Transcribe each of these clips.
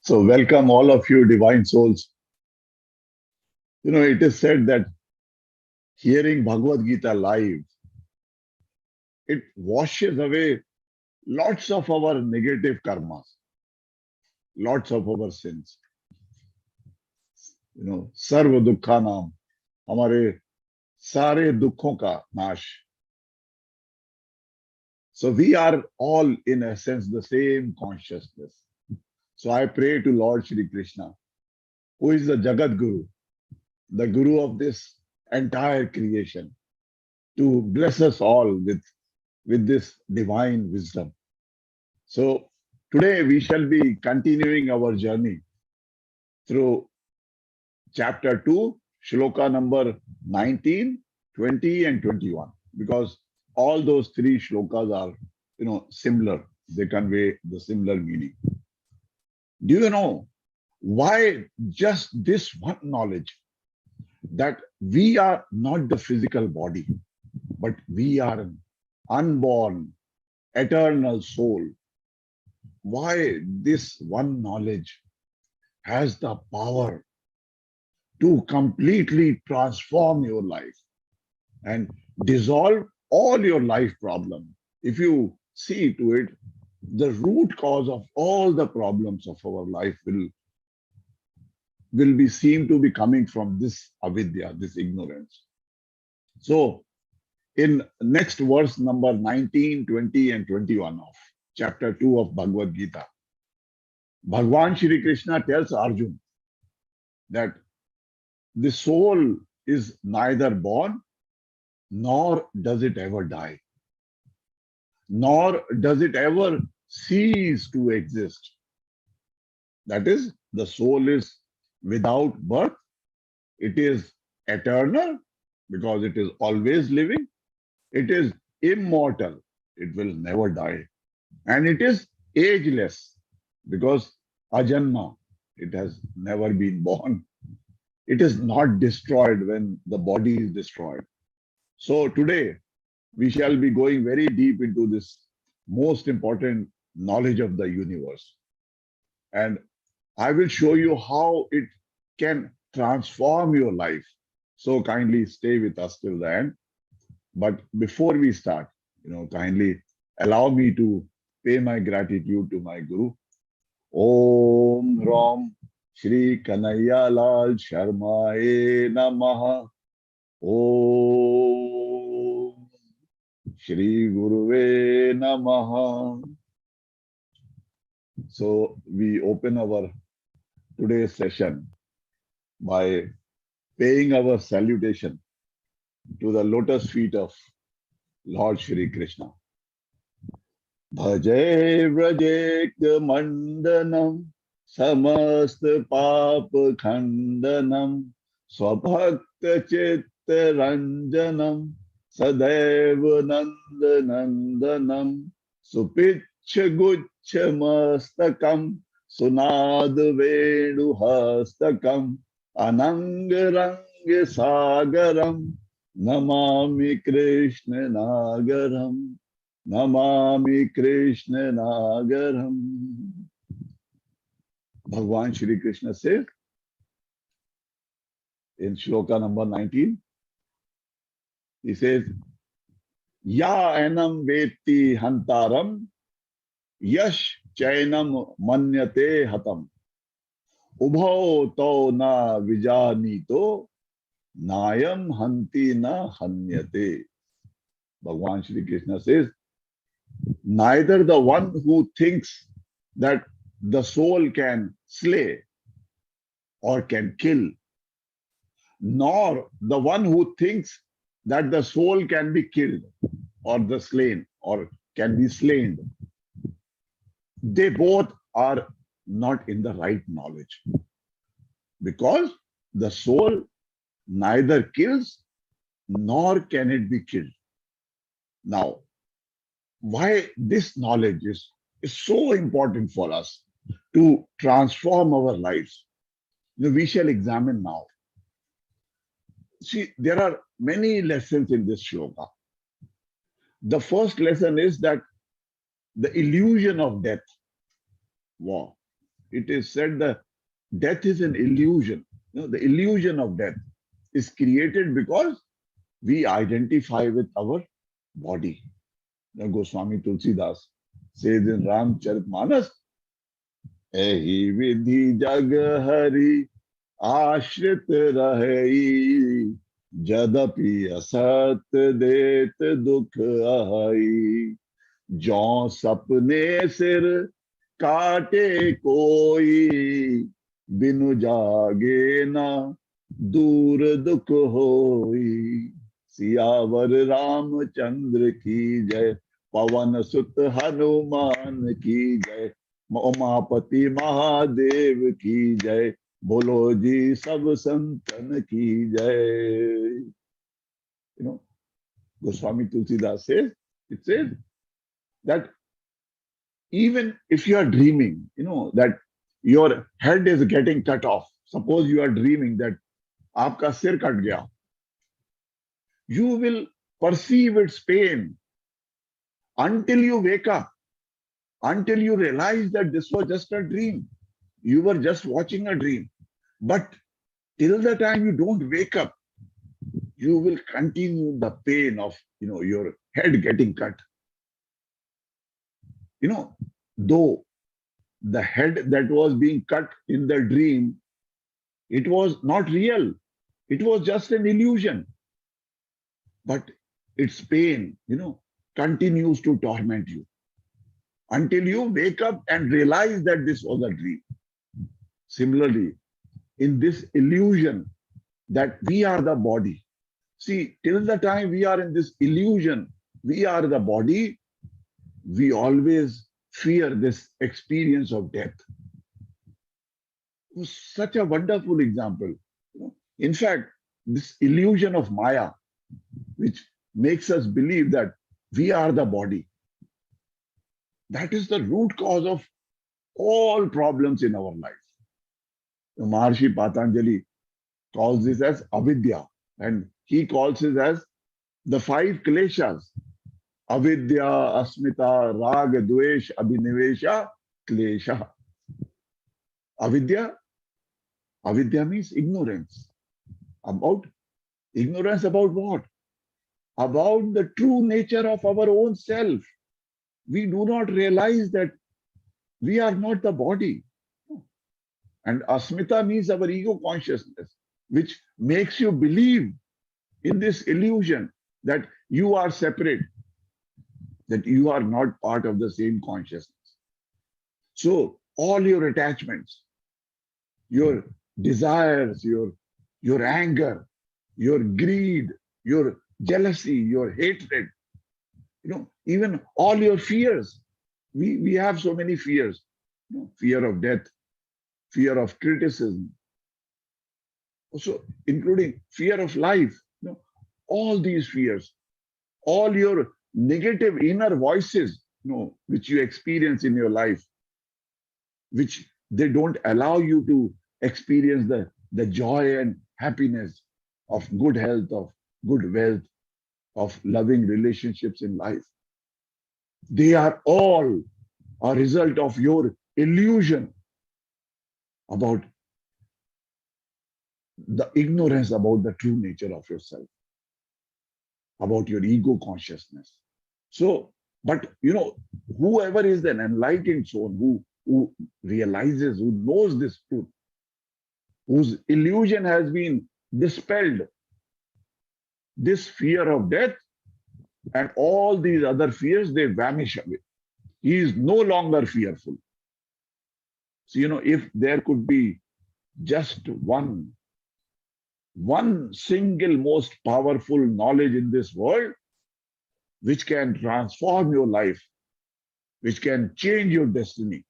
So, welcome all of you, divine souls. It is said that hearing Bhagavad Gita live, it washes away lots of our negative karmas, lots of our sins. सर्व दुखा नाम हमारे सारे दुखों का नाश. So we are all in essence the same consciousness. So I pray to Lord Shri Krishna, who is the Jagat Guru, the Guru of this entire creation, to bless us all with this divine wisdom. So today we shall be continuing our journey through chapter 2, shloka number 19, 20, and 21, because all those three shlokas are, similar. They convey the similar meaning. Do you know why just this one knowledge that we are not the physical body, but we are an unborn, eternal soul? Why this one knowledge has the power to completely transform your life and dissolve all your life problems? If you see to it, the root cause of all the problems of our life will be seen to be coming from this avidya, this ignorance. So in next verse number 19, 20, and 21 of chapter 2 of Bhagavad Gita, Bhagwan Shree Krishna tells Arjuna that the soul is neither born nor does it ever die, nor does it ever cease to exist. That is, the soul is without birth, it is eternal because it is always living, it is immortal, it will never die, and it is ageless because ajanma, it has never been born. It is not destroyed when the body is destroyed. So today, we shall be going very deep into this most important knowledge of the universe. And I will show you how it can transform your life. So kindly stay with us till the end. But before we start, kindly allow me to pay my gratitude to my Guru. Om Ram Shri Kanaya Lal Sharmaye Namaha. Om Shri Guruve Namaha. So we open our today's session by paying our salutation to the lotus feet of Lord Shri Krishna. Bhaje Vrajek Mandanam Samast Papa Khandanam Swabhakta Chitta Ranjanam Sadaiva Nandanandanam Supicha Gucha Mastakam Sunad Venu Hastakam Anangaranga Sagaram Namami Krishna Nagaram Namami Krishna Nagaram. Bhagwan Shree Krishna says in shloka number 19, he says, Ya enam veti hantaram, yash chainam manyate hatam, ubho to na vijanito, nayam hanti na hanyate. Bhagwan Shree Krishna says, neither the one who thinks that the soul can slay or can kill, nor the one who thinks that the soul can be killed or the slain or can be slain, they both are not in the right knowledge, because the soul neither kills nor can it be killed. Now, why this knowledge is so important for us to transform our lives, we shall examine now. See, there are many lessons in this shloka. The first lesson is that the illusion of death. Wow. it is said that death is an illusion. The illusion of death is created because we identify with our body. Goswami Tulsidas says in Ramcharitmanas, एहि विधि जग हरि आश्रित रहे जदपि असत देत दुख आई जौ सपने सिर काटे कोई बिनु जागे ना दूर दुख होई सियावर रामचंद्र की जय पवन सुत हनुमान की जय उमापति महादेव की जय बोलो जी सब संतन की जय. Goswami Tulsidas says, it says that even if you are dreaming, that your head is getting cut off. Suppose you are dreaming that आपका सिर कट गया. You will perceive its pain until you wake up. Until you realize that this was just a dream. You were just watching a dream. But till the time you don't wake up, you will continue the pain of your head getting cut. Though the head that was being cut in the dream, it was not real. It was just an illusion. But its pain, continues to torment you until you wake up and realize that this was a dream. Similarly, in this illusion that we are the body. See, till the time we are in this illusion, we are the body, we always fear this experience of death. It was such a wonderful example. In fact, this illusion of Maya, which makes us believe that we are the body, that is the root cause of all problems in our life. Maharshi Patanjali calls this as avidya, and he calls it as the 5 kleshas. Avidya, asmita, raga, dvesh, abhinivesha, klesha. Avidya means ignorance. Ignorance about what? About the true nature of our own self. We do not realize that we are not the body. And asmita means our ego consciousness, which makes you believe in this illusion that you are separate, that you are not part of the same consciousness. So all your attachments, your desires, your anger, your greed, your jealousy, your hatred, even all your fears. We have so many fears. Fear of death, fear of criticism, also including fear of life. All these fears, all your negative inner voices, which you experience in your life, which they don't allow you to experience the joy and happiness of good health, of good wealth, of loving relationships in life. They are all a result of your illusion about the ignorance about the true nature of yourself, about your ego consciousness. So, but whoever is an enlightened soul who realizes, who knows this truth, whose illusion has been dispelled, this fear of death and all these other fears, they vanish away. He is no longer fearful. So, if there could be just one single most powerful knowledge in this world, which can transform your life, which can change your destiny,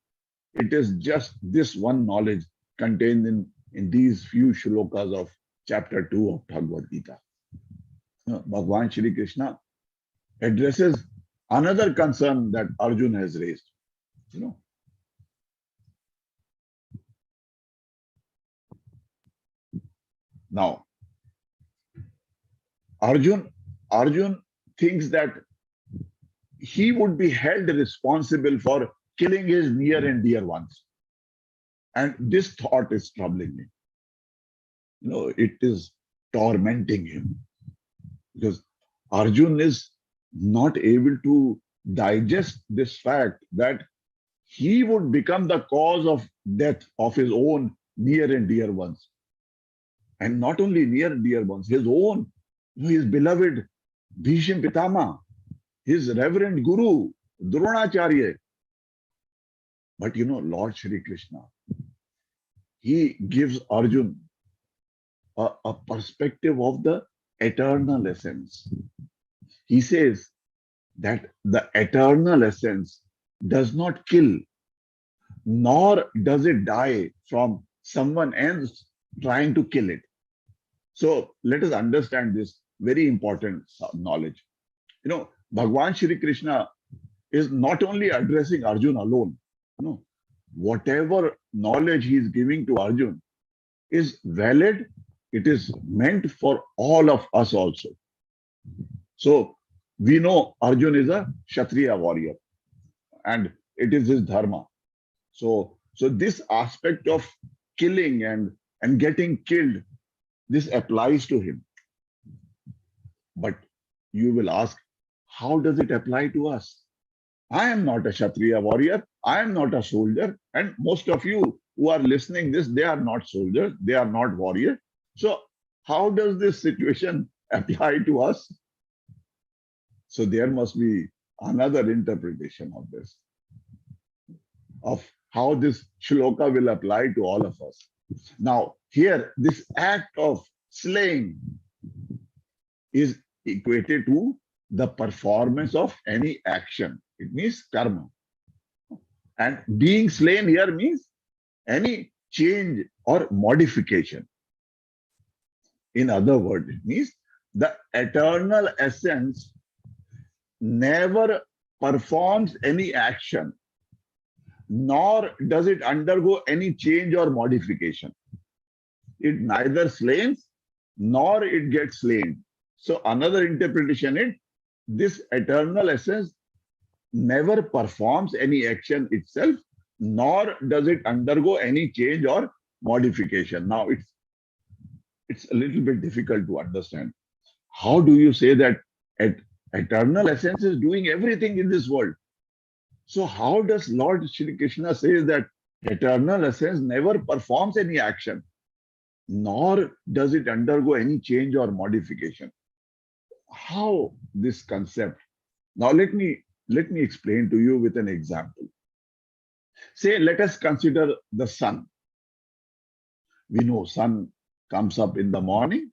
it is just this one knowledge contained in these few shlokas of chapter 2 of Bhagavad Gita. Bhagwan Shree Krishna addresses another concern that Arjuna has raised. Now, Arjun thinks that he would be held responsible for killing his near and dear ones. And this thought is troubling me. It is tormenting him because Arjun is not able to digest this fact that he would become the cause of death of his own near and dear ones. And not only near and dear ones, his own, his beloved Bhisham Pitama, his reverend Guru, Dronacharya. But Lord Shri Krishna, he gives Arjun a perspective of the eternal essence. He says that the eternal essence does not kill, nor does it die from someone else trying to kill it. So let us understand this very important knowledge. Bhagwan Shree Krishna is not only addressing Arjun alone. Whatever knowledge he is giving to Arjun is valid. It is meant for all of us also. So we know Arjun is a Kshatriya warrior and it is his dharma. So this aspect of killing and getting killed, this applies to him. But you will ask, how does it apply to us? I am not a Kshatriya warrior. I am not a soldier. And most of you who are listening this, they are not soldiers. They are not warriors. So how does this situation apply to us? So there must be another interpretation of this, of how this shloka will apply to all of us. Now, here, this act of slaying is equated to the performance of any action. It means karma. And being slain here means any change or modification. In other words, it means the eternal essence never performs any action, nor does it undergo any change or modification. It neither slains nor it gets slain. So another interpretation is this eternal essence never performs any action itself, nor does it undergo any change or modification. Now it's a little bit difficult to understand. How do you say that eternal essence is doing everything in this world? So how does Lord Shri Krishna say that eternal essence never performs any action, nor does it undergo any change or modification? How this concept? Now let me explain to you with an example. Say, let us consider the sun. We know sun comes up in the morning.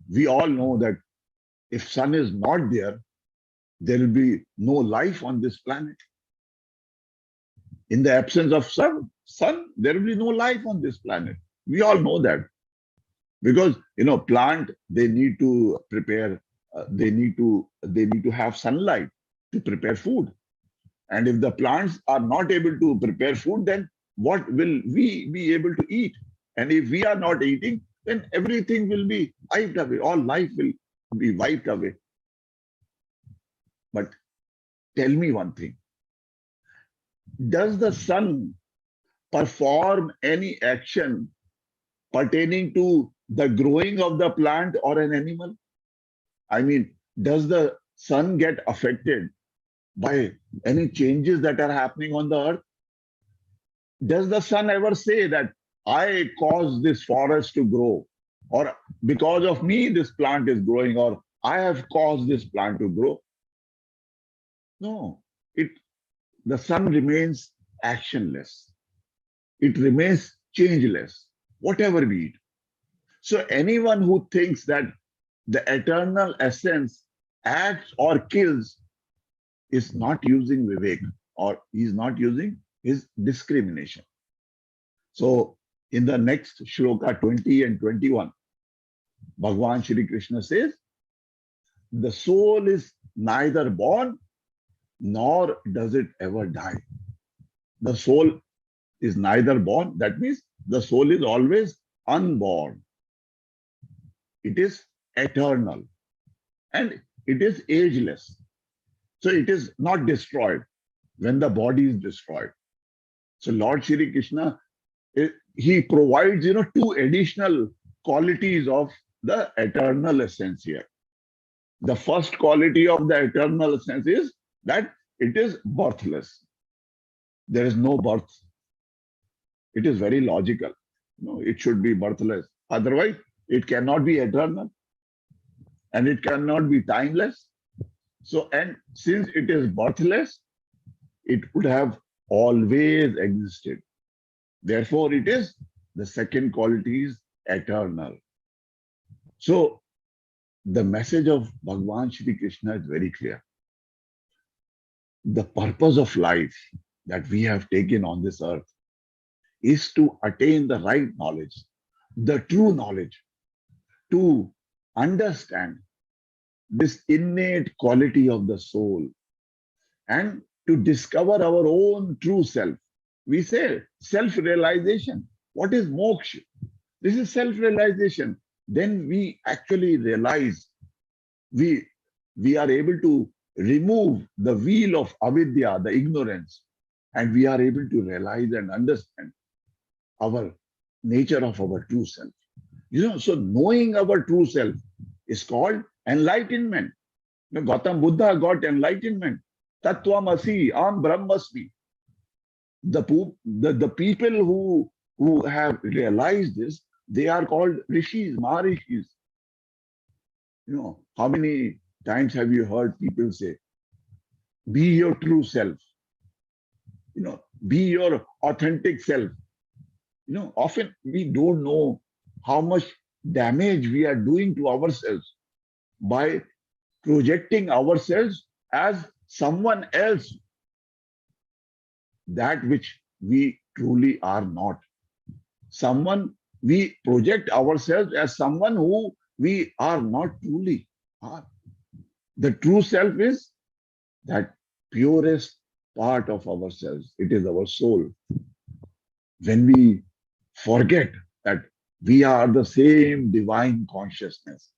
We all know that if sun is not there, there will be no life on this planet. In the absence of sun, there will be no life on this planet. We all know that. Because plant, they need to prepare, they need to have sunlight to prepare food. And if the plants are not able to prepare food, then what will we be able to eat? And if we are not eating, then everything will be wiped away. All life will be wiped away. But tell me one thing. Does the sun perform any action pertaining to the growing of the plant or an animal? I mean, does the sun get affected by any changes that are happening on the earth? Does the sun ever say that I caused this forest to grow, or because of me this plant is growing, or I have caused this plant to grow? No, the sun remains actionless. It remains changeless, whatever be it. So anyone who thinks that the eternal essence acts or kills is not using vivek, or is not using his discrimination. So in the next shloka 20 and 21, Bhagwan Shree Krishna says, the soul is neither born nor does it ever die. The soul is neither born. That means the soul is always unborn. It is eternal and it is ageless. So it is not destroyed when the body is destroyed. So Lord Shri Krishna, he provides, two additional qualities of the eternal essence here. The first quality of the eternal essence is that it is birthless. There is no birth. It is very logical. It should be birthless. Otherwise, it cannot be eternal and it cannot be timeless. So, and since it is birthless, it would have always existed. Therefore, it is the second quality is eternal. So, the message of Bhagwan Shree Krishna is very clear. The purpose of life that we have taken on this earth is to attain the right knowledge, the true knowledge, to understand this innate quality of the soul and to discover our own true self. We say self-realization. What is moksha? This is self-realization. Then we actually realize we are able to remove the wheel of avidya, the ignorance, and we are able to realize and understand our nature of our true self. So knowing our true self is called enlightenment. Gautam Buddha got enlightenment. Tattvamasi, Am Brahmasmi. The people who have realized this, they are called rishis, maharishis. How many times have you heard people say, be your true self? Be your authentic self. Often we don't know how much damage we are doing to ourselves by projecting ourselves as someone else, that which we truly are not. We project ourselves as someone who we are not truly are. The true self is that purest part of ourselves. It is our soul. When we forget that we are the same divine consciousness,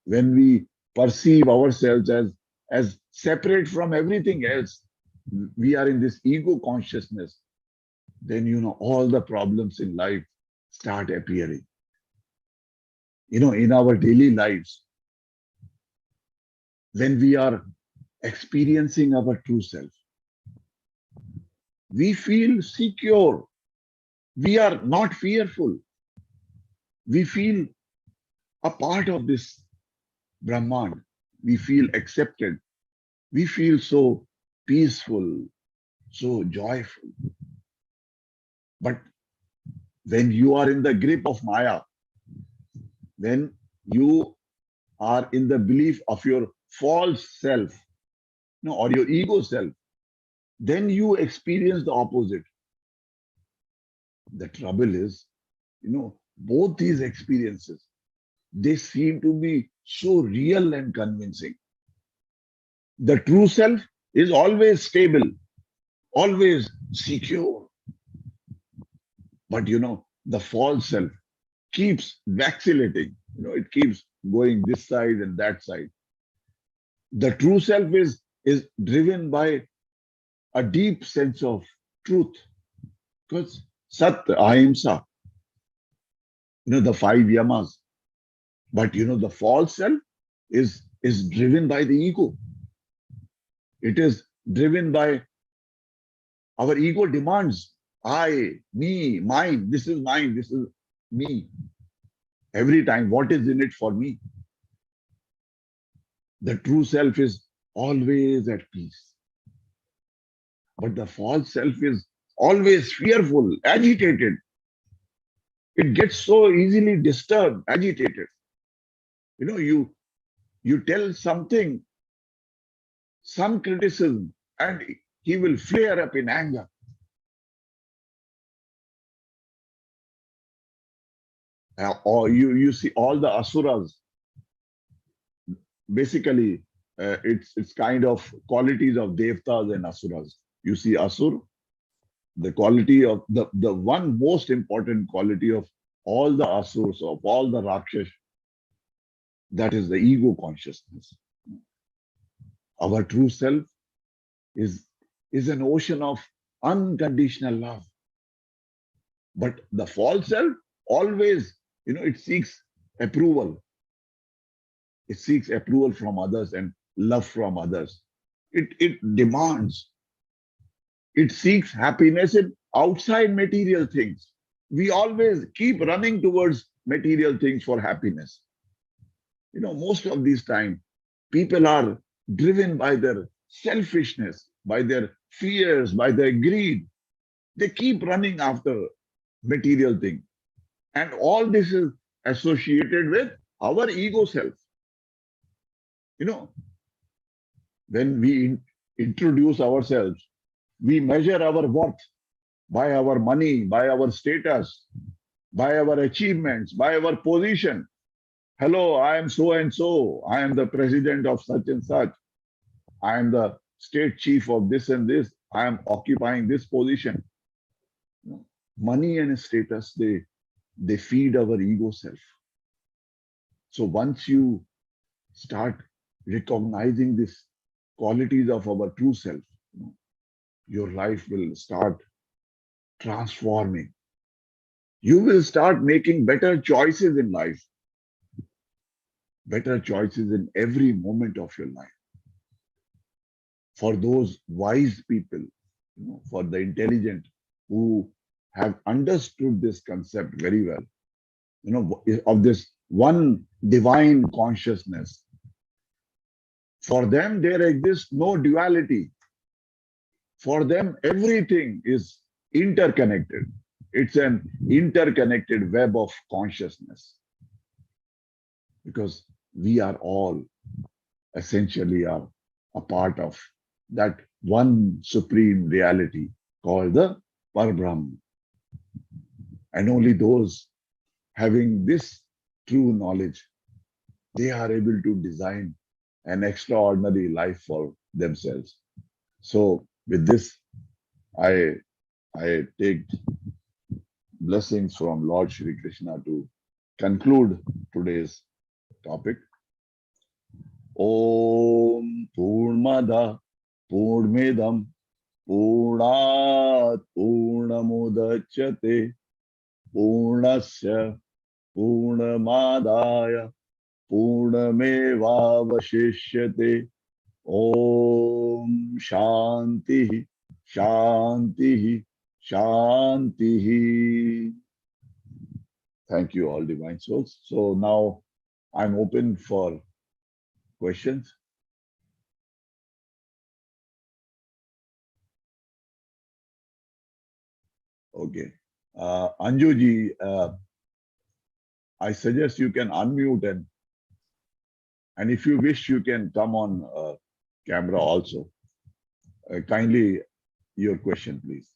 when we perceive ourselves as separate from everything else, we are in this ego consciousness, then all the problems in life start appearing. In our daily lives, when we are experiencing our true self, we feel secure. We are not fearful. We feel a part of this Brahman. We feel accepted. We feel so peaceful, so joyful. But when you are in the grip of Maya, when you are in the belief of your false self, or your ego self, then you experience the opposite. The trouble is, both these experiences, they seem to be so real and convincing. The true self is always stable, always secure. But the false self keeps vacillating. It keeps going this side and that side. The true self is driven by a deep sense of truth. Because Sat, Ahimsa, the 5 yamas. But the false self is driven by the ego. It is driven by our ego demands. I, me, mine, this is mine, this is me. Every time, what is in it for me? The true self is always at peace. But the false self is always fearful, agitated. It gets so easily disturbed, agitated. You tell something, some criticism, and he will flare up in anger. Or you see all the asuras. Basically, it's kind of qualities of devtas and asuras. You see asur, the quality of the one most important quality of all the asurs, of all the rakshas, that is the ego consciousness. Our true self is an ocean of unconditional love. But the false self always, it seeks approval. It seeks approval from others and love from others. It demands, it seeks happiness in outside material things. We always keep running towards material things for happiness. Most of these time, people are driven by their selfishness, by their fears, by their greed. They keep running after material things. And all this is associated with our ego self. When we introduce ourselves, we measure our worth by our money, by our status, by our achievements, by our position. Hello, I am so and so. I am the president of such and such. I am the state chief of this and this. I am occupying this position. Money and status, they feed our ego self. So once you start recognizing these qualities of our true self, your life will start transforming. You will start making better choices in life, better choices in every moment of your life. For those wise people, for the intelligent who have understood this concept very well, of this one divine consciousness, for them there exists no duality. For them, everything is interconnected. It's an interconnected web of consciousness. Because we are all essentially are a part of that one supreme reality called the Parbrahm. And only those having this true knowledge, they are able to design an extraordinary life for themselves. So with this, I take blessings from Lord Shri Krishna to conclude today's topic. Om Purnamada Purnamidam Purnat Purnamudachyate Purnasya Purnamadaya Purnamevavashishyate. Om Shanti Shanti Shanti. Thank you, all divine souls. So now I'm open for questions. Okay. Anju ji, I suggest you can unmute and if you wish, you can come on camera also. Kindly, your question, please.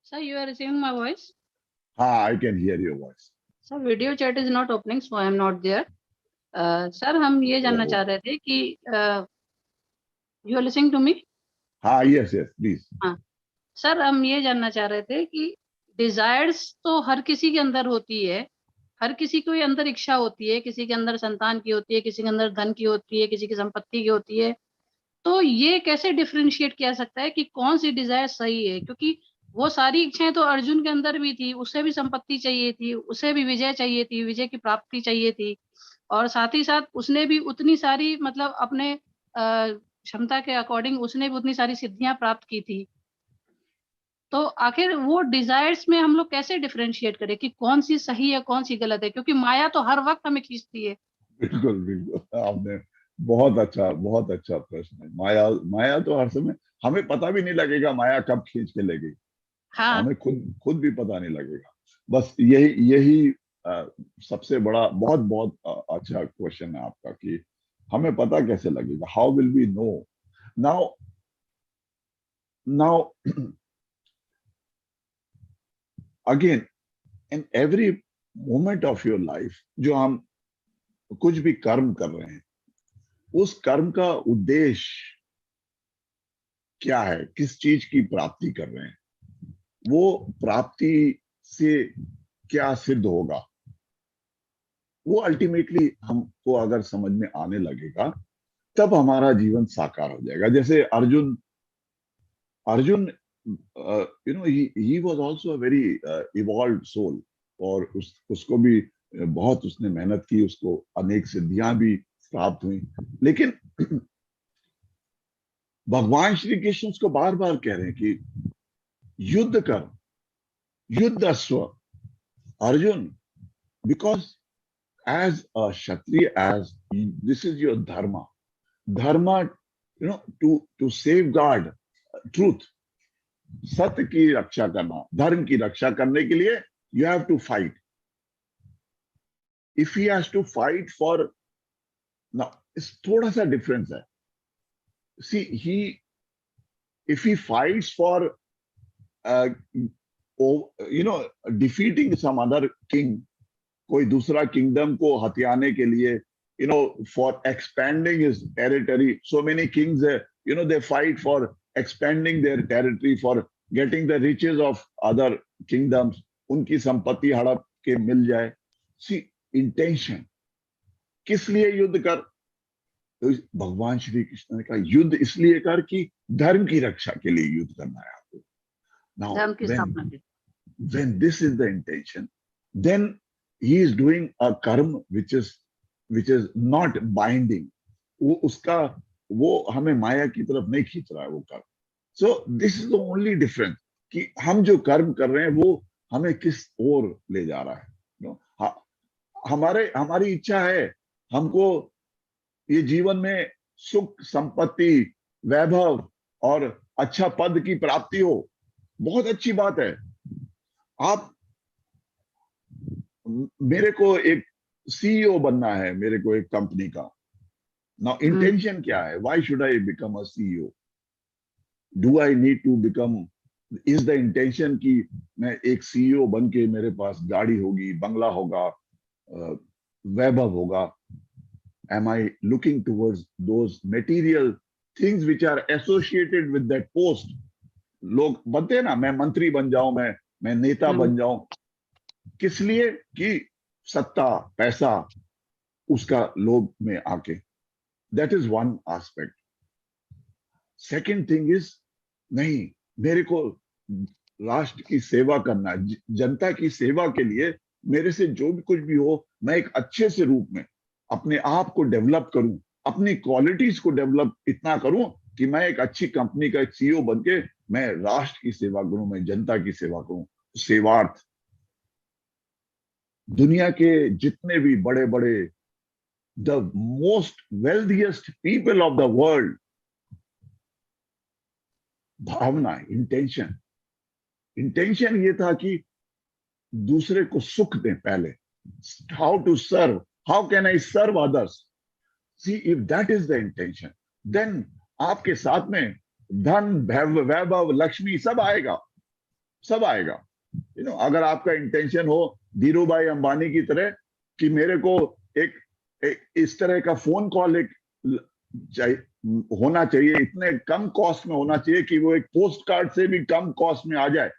Sir, you are receiving my voice? I can hear your voice. Sir, video chat is not opening, so I am not there. Sir, हम ये जानना चाह रहे थे कि you are listening to me? Yes, please. Sir, हम ये जानना चाह रहे थे कि डिजायर्स तो हर किसी के अंदर होती है, हर किसी को अंदर इच्छा होती है, किसी के अंदर संतान की होती है, किसी के अंदर धन की होती है, किसी की संपत्ति की होती है. तो ये कैसे डिफरेंशिएट किया सकता है कि कौन सी डिजायर सही है? क्योंकि वो सारी इच्छाएं तो अर्जुन के अंदर भी थी, उसे भी संपत्ति चाहिए थी, उसे भी विजय चाहिए थी, विजय की प्राप्ति चाहिए थी, और साथ ही साथ उसने भी उतनी सारी मतलब अपने क्षमता के अकॉर्डिंग उसने भी उतनी सारी सिद्धियां प्राप्त की थी. तो आखिर वो डिजायर्स में हम लोग कैसे डिफरेंशिएट करें कि कौन सी सही है, कौन सी गलत है? क्योंकि माया तो हर वक्त हमें खींचती है. बिल्कुल बिल्कुल, आपने बहुत अच्छा प्रश्न है. माया तो हर समय, हमें पता भी नहीं लगेगा माया कब खींच के ले गई. हाँ. हमें खुद भी पता नहीं लगेगा. बस यही सबसे बड़ा बहुत अच्छा क्वेश्चन है आपका कि हमें पता कैसे लगेगा. How will we know? Now again, in every moment of your life, जो हम कुछ भी कर्म कर रहे हैं, उस कर्म का उद्देश्य क्या है, किस चीज की प्राप्ति कर रहे हैं, वो प्राप्ति से क्या सिद्ध होगा, वो अल्टीमेटली हमको अगर समझ में आने लगेगा तब हमारा जीवन साकार हो जाएगा। जैसे Arjun Arjun he was also a very evolved soul, और उसको भी बहुत उसने मेहनत की, उसको अनेक सिद्धियां भी प्राप्त हुई। लेकिन भगवान श्री कृष्ण उसको बार बार कह रहे हैं कि युद्ध कर, युद्ध अश्व Arjun, because as a kshatriya, as this is your dharma, to safeguard truth, सत्य की रक्षा करना, धर्म की रक्षा करने के लिए you have to fight. If he has to fight for, now इस थोड़ा सा डिफरेंस है। See, if he fights for defeating some other king, कोई दूसरा किंगडम को हथियाने के लिए, for expanding his territory, so many kings, they fight for expanding their territory, for getting the riches of other kingdoms, उनकी संपत्ति हड़प के मिल जाए। See, intention, किस लिए युद्ध कर? तो भगवान श्री कृष्ण ने कहा युद्ध इसलिए कर कि धर्म की रक्षा के लिए युद्ध करना है आपको। Now, when this is the intention, then he is doing a karma which is not binding. वो हमें माया की तरफ नहीं खींच रहा है वो कर्म। So this is the only difference, कि हम जो कर्म कर रहे हैं वो हमें किस ओर ले जा रहा है। हमारी इच्छा है हमको ये जीवन में सुख, संपत्ति, वैभव और अच्छा पद की प्राप्ति हो, बहुत अच्छी बात है। आप, मेरे को एक सीईओ बनना है, मेरे को एक कंपनी का। नाउ इंटेंशन क्या है? Why should I become a CEO? Do I need to become, is the intention कि मैं एक सीईओ बन के मेरे पास गाड़ी होगी, बंगला होगा, वैभव होगा? Am I looking towards those material things which are associated with that post? लोग बनते हैं ना, मैं मंत्री बन जाऊं, मैं नेता बन जाऊं, किस लिए? कि सत्ता, पैसा, उसका लोभ में आके। That is one aspect. Second thing is, नहीं, मेरे को राष्ट्र की सेवा करना है, जनता की सेवा के लिए मेरे से जो भी कुछ भी हो, मैं एक अच्छे से रूप में अपने आप को डेवलप करूं, अपनी क्वालिटीज को डेवलप इतना करूं कि मैं एक अच्छी कंपनी का एक सीईओ बन के मैं राष्ट्र की सेवा करूं, मैं जनता की सेवा करूं। सेवार्थ, दुनिया के जितने भी बड़े बड़े, the most wealthiest people of the world, भावना, इंटेंशन ये था कि दूसरे को सुख दें पहले। How to serve, how can I serve others? See, if that is the intention, then आपके साथ में धन, वैभव, लक्ष्मी सब आएगा, सब आएगा। अगर आपका इंटेंशन हो धीरूभाई अंबानी की तरह कि मेरे को एक इस तरह का फोन कॉल होना चाहिए, इतने कम कॉस्ट में होना चाहिए कि वो एक पोस्ट कार्ड से भी कम कॉस्ट में आ जाए।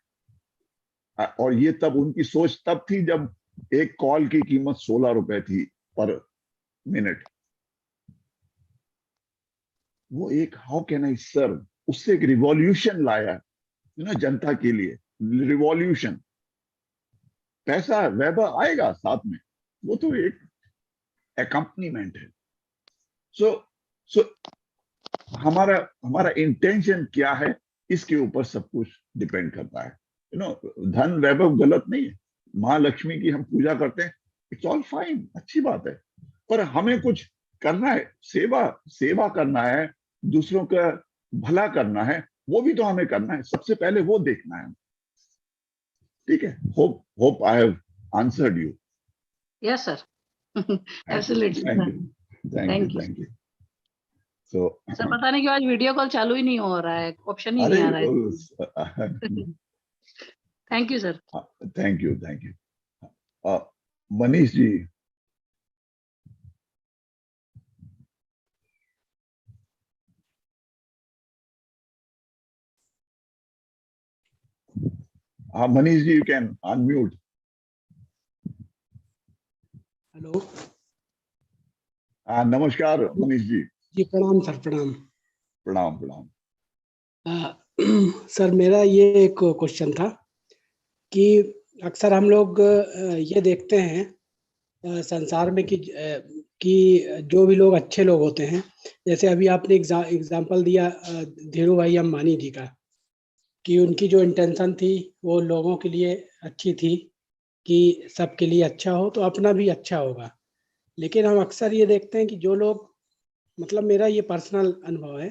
और ये तब उनकी सोच तब थी जब एक कॉल की कीमत 16 रुपए थी पर मिनट। वो एक हाउ कैन आई सर्व, उससे एक रिवॉल्यूशन लाया जनता के लिए। रिवॉल्यूशन, पैसा वैभव आएगा साथ में, वो तो एक अकम्पनीमेंट है। सो हमारा इंटेंशन क्या है, इसके ऊपर सब कुछ डिपेंड करता है। धन वैभव गलत नहीं है, माँ लक्ष्मी की हम पूजा करते हैं, इट्स ऑल फाइन, अच्छी बात है, पर हमें कुछ करना है, सेवा करना है, दूसरों का भला करना है, वो भी तो हमें करना है, सबसे पहले वो देखना है। ठीक है, hope I have answered you. Yes sir, absolutely. Thank you. So sir पता नहीं क्यों आज वीडियो कॉल चालू ही नहीं हो रहा है, ऑप्शन ही नहीं आ रहा है। Thank you sir. Thank you. Manish ji, Manish ji, you can unmute. Hello, नमस्कार मनीष जी। जी प्रणाम सर, प्रणाम। प्रणाम प्रणाम। सर मेरा ये एक क्वेश्चन था कि अक्सर हम लोग ये देखते हैं संसार में कि जो भी लोग अच्छे लोग होते हैं, जैसे अभी आपने एग्जाम्पल दिया धीरू भाई अंबानी जी का, कि उनकी जो इंटेंशन थी वो लोगों के लिए अच्छी थी कि सबके लिए अच्छा हो तो अपना भी अच्छा होगा। लेकिन हम अक्सर ये देखते हैं कि जो लोग, मतलब मेरा ये पर्सनल अनुभव है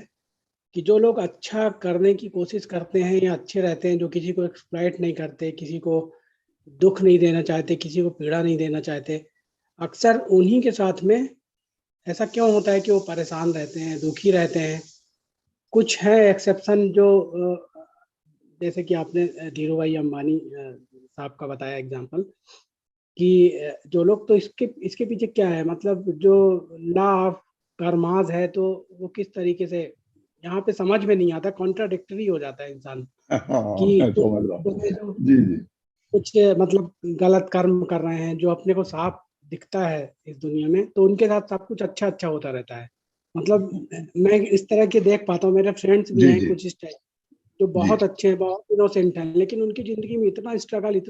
कि जो लोग अच्छा करने की कोशिश करते हैं या अच्छे रहते हैं, जो किसी को एक्सप्लॉइट नहीं करते, किसी को दुख नहीं देना चाहते, किसी को पीड़ा नहीं देना चाहते, अक्सर उन्हीं के साथ में ऐसा क्यों होता है कि वो परेशान रहते हैं, दुखी रहते हैं। कुछ है एक्सेप्शन जो जैसे कि आपने धीरू भाई अंबानी साहब का बताया एग्जांपल, कि जो लोग, तो इसके इसके पीछे क्या है, मतलब जो लॉ ऑफ कर्मास है, तो वो किस तरीके से यहाँ पे समझ में नहीं आता, कॉन्ट्राडिक्टरी हो जाता है इंसान हाँ, कि मैं कुछ समझ रहा लोग हैं हूँ। जो जी जी। कुछ मतलब गलत कर्म कर रहे हैं जो अपने को साफ दिखता है इस दुनिया में, तो उनके साथ सब कुछ अच्छा अच्छा होता रहता है। मतलब मैं इस तरह के देख पाता हूँ, मेरे फ्रेंड्स भी जी हैं जी कुछ इस टाइप, जो जी बहुत अच्छे हैं, बहुत इनोसेंट हैं, लेकिन उनकी जिंदगी में इतना स्ट्रगल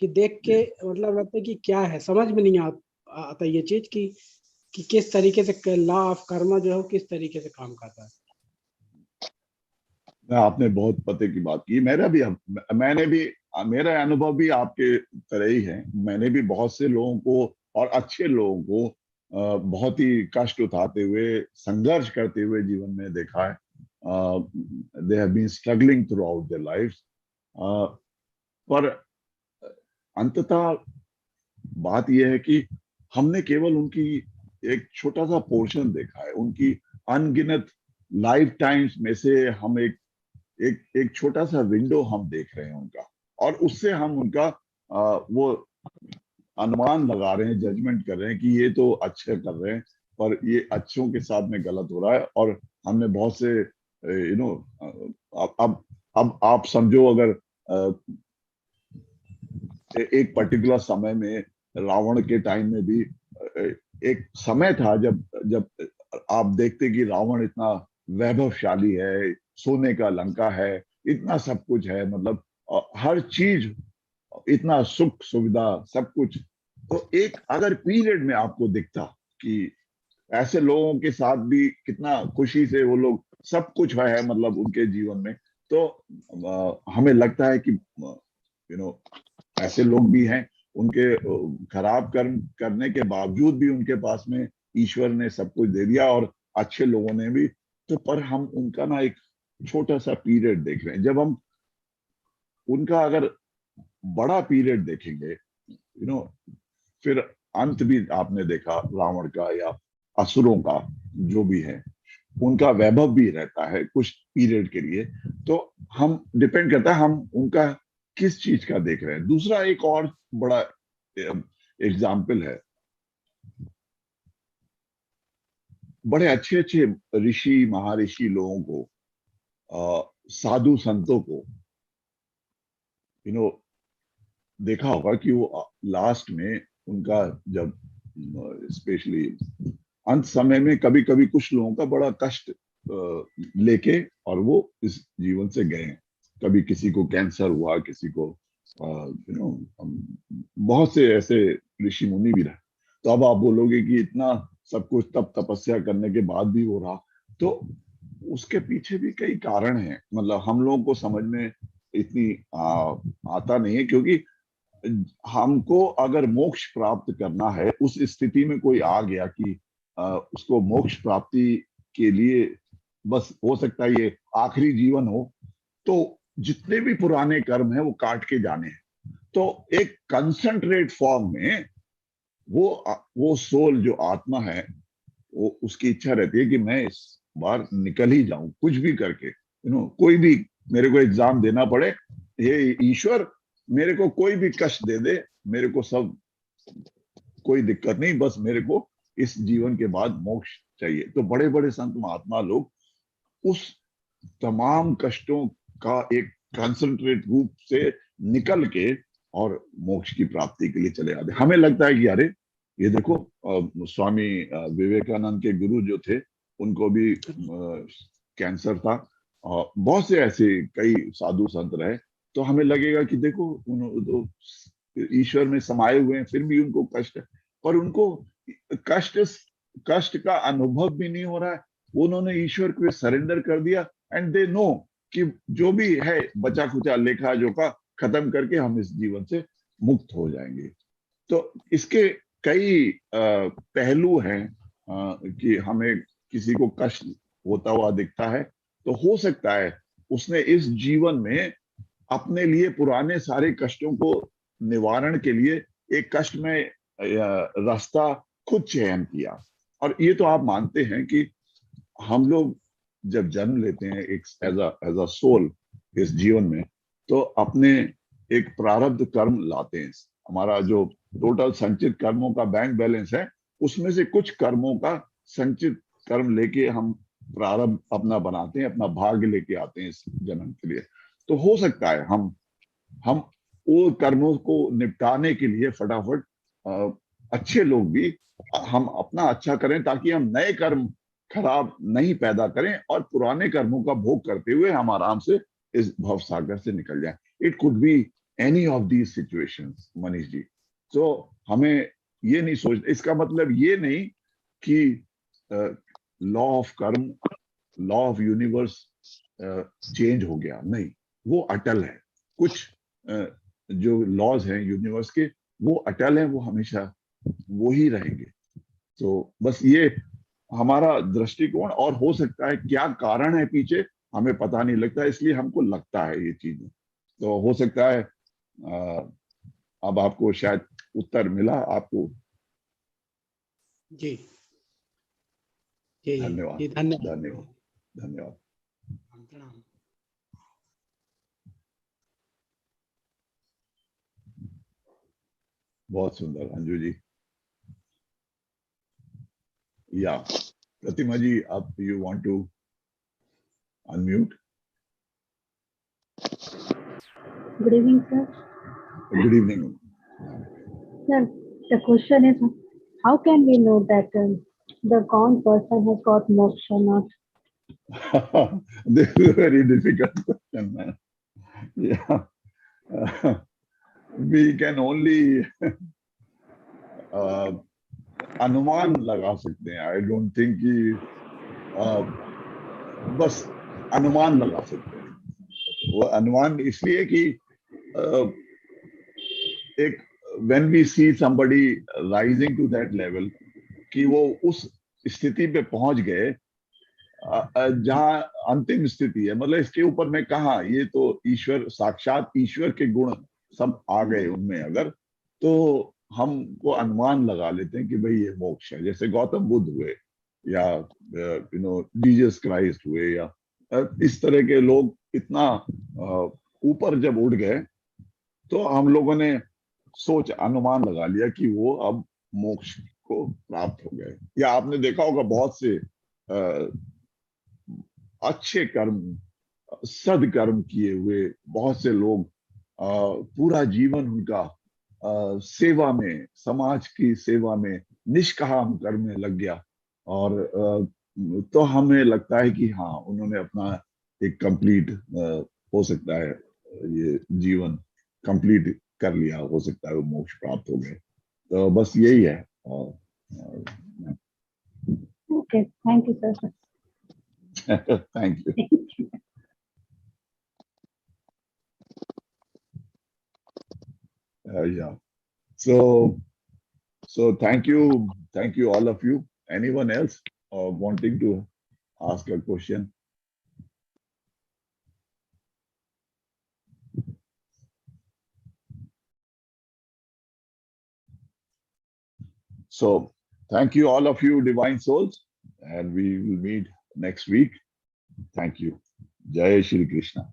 कि देख जी। के मतलब लगता है कि क्या है, समझ में नहीं आता ये चीज कि किस तरीके से लॉ ऑफ कर्मा जो है वो किस तरीके से काम करता है। आपने बहुत पते की बात की। मैंने भी, मेरा अनुभव भी आपके तरह ही है। मैंने भी बहुत से लोगों को और अच्छे लोगों को बहुत ही कष्ट उठाते हुए, संघर्ष करते हुए जीवन में देखा है। They have been struggling throughout their life. पर अंततः बात यह है कि हमने केवल उनकी एक छोटा सा पोर्शन देखा है। उनकी अनगिनत लाइफ टाइम्स में से हम एक छोटा सा विंडो हम देख रहे हैं उनका, और उससे हम उनका वो अनुमान लगा रहे हैं, जजमेंट कर रहे हैं कि ये तो अच्छे कर रहे हैं, पर ये अच्छों के साथ में गलत हो रहा है। और हमने बहुत से यू नो अब आप समझो, अगर एक पर्टिकुलर समय में, रावण के टाइम में भी एक समय था जब जब आप देखते कि रावण इतना वैभवशाली है, सोने का लंका है, इतना सब कुछ है, मतलब हर चीज, इतना सुख सुविधा सब कुछ। तो एक अगर पीरियड में आपको दिखता कि ऐसे लोगों के साथ भी कितना खुशी से वो लोग, सब कुछ है मतलब उनके जीवन में, तो हमें लगता है कि ऐसे लोग भी हैं। उनके खराब कर्म करने के बावजूद भी उनके पास में ईश्वर ने सब कुछ दे दिया, और अच्छे लोगों ने भी। तो पर हम उनका ना एक छोटा सा पीरियड देख रहे हैं। जब हम उनका अगर बड़ा पीरियड देखेंगे, फिर अंत भी आपने देखा रावण का या असुरों का, जो भी है, उनका वैभव भी रहता है कुछ पीरियड के लिए। तो हम डिपेंड करता है हम उनका किस चीज का देख रहे हैं। दूसरा एक और बड़ा एग्जाम्पल है, बड़े अच्छे अच्छे ऋषि महर्षि लोगों को, साधु संतों को, यू नो देखा होगा कि वो लास्ट में उनका, जब स्पेशली अंत समय में, कभी कभी कुछ लोगों का बड़ा कष्ट लेके और वो इस जीवन से गए हैं। कभी किसी को कैंसर हुआ, किसी को बहुत से ऐसे ऋषि मुनि भी रहे। तो अब आप बोलोगे कि इतना सब कुछ तप तपस्या करने के बाद भी हो रहा, तो उसके पीछे भी कई कारण हैं। मतलब हम लोगों को समझ में इतनी आता नहीं है, क्योंकि हमको अगर मोक्ष प्राप्त करना है, उस स्थिति में कोई आ गया कि उसको मोक्ष प्राप्ति के लिए बस हो सकता है ये आखिरी जीवन हो, तो जितने भी पुराने कर्म हैं वो काट के जाने हैं। तो एक कंसंट्रेट फॉर्म में वो सोल, जो आत्मा है, वो उसकी इच्छा रहती है कि मैं इस बार निकल ही जाऊं, कुछ भी करके, कोई भी मेरे को एग्जाम देना पड़े, हे ईश्वर मेरे को कोई भी कष्ट दे दे, मेरे को सब कोई दिक्कत नहीं, बस मेरे को इस जीवन के बाद मोक्ष चाहिए। तो बड़े बड़े संत महात्मा लोग उस तमाम कष्टों का एक कंसंट्रेट रूप से निकल के और मोक्ष की प्राप्ति के लिए चले आते। हमें लगता है कि अरे ये देखो स्वामी विवेकानंद के गुरु जो थे, उनको भी कैंसर था। बहुत से ऐसे कई साधु संत रहे। तो हमें लगेगा कि देखो तो ईश्वर में समाये हुए हैं, फिर भी उनको कष्ट है, पर उनको कष्ट कष्ट का अनुभव भी नहीं हो रहा है। उन्होंने ईश्वर को सरेंडर कर दिया, एंड दे नो कि जो भी है बचा खुचा लेखा जोखा खत्म करके हम इस जीवन से मुक्त हो जाएंगे। तो इसके कई पहलू हैं कि हमें किसी को कष्ट होता हुआ दिखता है, तो हो सकता है उसने इस जीवन में अपने लिए पुराने सारे कष्टों को निवारण के लिए एक कष्ट में रास्ता खुद चयन किया। और ये तो आप मानते हैं कि हम लोग जब जन्म लेते हैं एक एज अ सोल इस जीवन में, तो अपने एक प्रारब्ध कर्म लाते हैं। हमारा जो टोटल संचित कर्मों का बैंक बैलेंस है, उसमें से कुछ कर्मों का संचित कर्म लेके हम प्रारब्ध अपना बनाते हैं, अपना भाग्य लेके आते हैं इस जन्म के लिए। तो हो सकता है हम वो कर्मों को निपटाने के लिए फटाफट अच्छे लोग भी हम अपना अच्छा करें, ताकि हम नए कर्म खराब नहीं पैदा करें और पुराने कर्मों का भोग करते हुए हम आराम से इस भव सागर से निकल जाएं। It could be any of these situations, Manish ji. तो हमें ये नहीं सोच, इसका मतलब ये नहीं कि लॉ ऑफ कर्म, लॉ ऑफ यूनिवर्स चेंज हो गया, नहीं, वो अटल है। कुछ जो लॉज हैं यूनिवर्स के, वो अटल हैं, वो हमेशा वो ही रहेंगे। तो बस ये हमारा दृष्टिकोण, और हो सकता है क्या कारण है पीछे हमें पता नहीं लगता, इसलिए हमको लगता है ये चीजें। तो हो सकता है अब आपको शायद उत्तर मिला आपको। जी जी धन्यवाद, जी, धन्यवाद। धन्यवाद, धन्यवाद। प्रणाम। बहुत सुंदर अंजू जी। या प्रतिमा जी, आप you want to unmute? Good evening, sir. Good evening. Sir, the question is, how can we know that the gone person has got moksha or not? This is a very difficult question, man. Yeah. We can only अनुमान लगा सकते हैं। I don't think कि बस अनुमान लगा सकते हैं। वो अनुमान इसलिए कि एक when we see somebody rising to that level, कि वो उस स्थिति पे पहुंच गए जहां अंतिम स्थिति है, मतलब इसके ऊपर मैं कहा, ये तो ईश्वर, साक्षात ईश्वर के गुण सब आ गए उनमें, अगर तो हमको अनुमान लगा लेते हैं कि भाई ये मोक्ष है। जैसे गौतम बुद्ध हुए, या जीसस क्राइस्ट हुए, या इस तरह के लोग इतना ऊपर जब उठ गए, तो हम लोगों ने सोच अनुमान लगा लिया कि वो अब मोक्ष को प्राप्त हो गए। या आपने देखा होगा बहुत से अच्छे कर्म, सदकर्म किए हुए बहुत से लोग, पूरा जीवन उनका सेवा में, समाज की सेवा में, निष्काम कर्म में लग गया। और तो हमें लगता है कि हाँ, उन्होंने अपना एक कंप्लीट, हो सकता है ये जीवन कंप्लीट कर लिया, हो सकता है वो मोक्ष प्राप्त हो गए। तो बस यही है। Okay, thank you, sir. Thank you. Yeah. So thank you all of you. Anyone else wanting to ask a question? So thank you all of you, divine souls, and we will meet next week. Thank you. Jai Shri Krishna.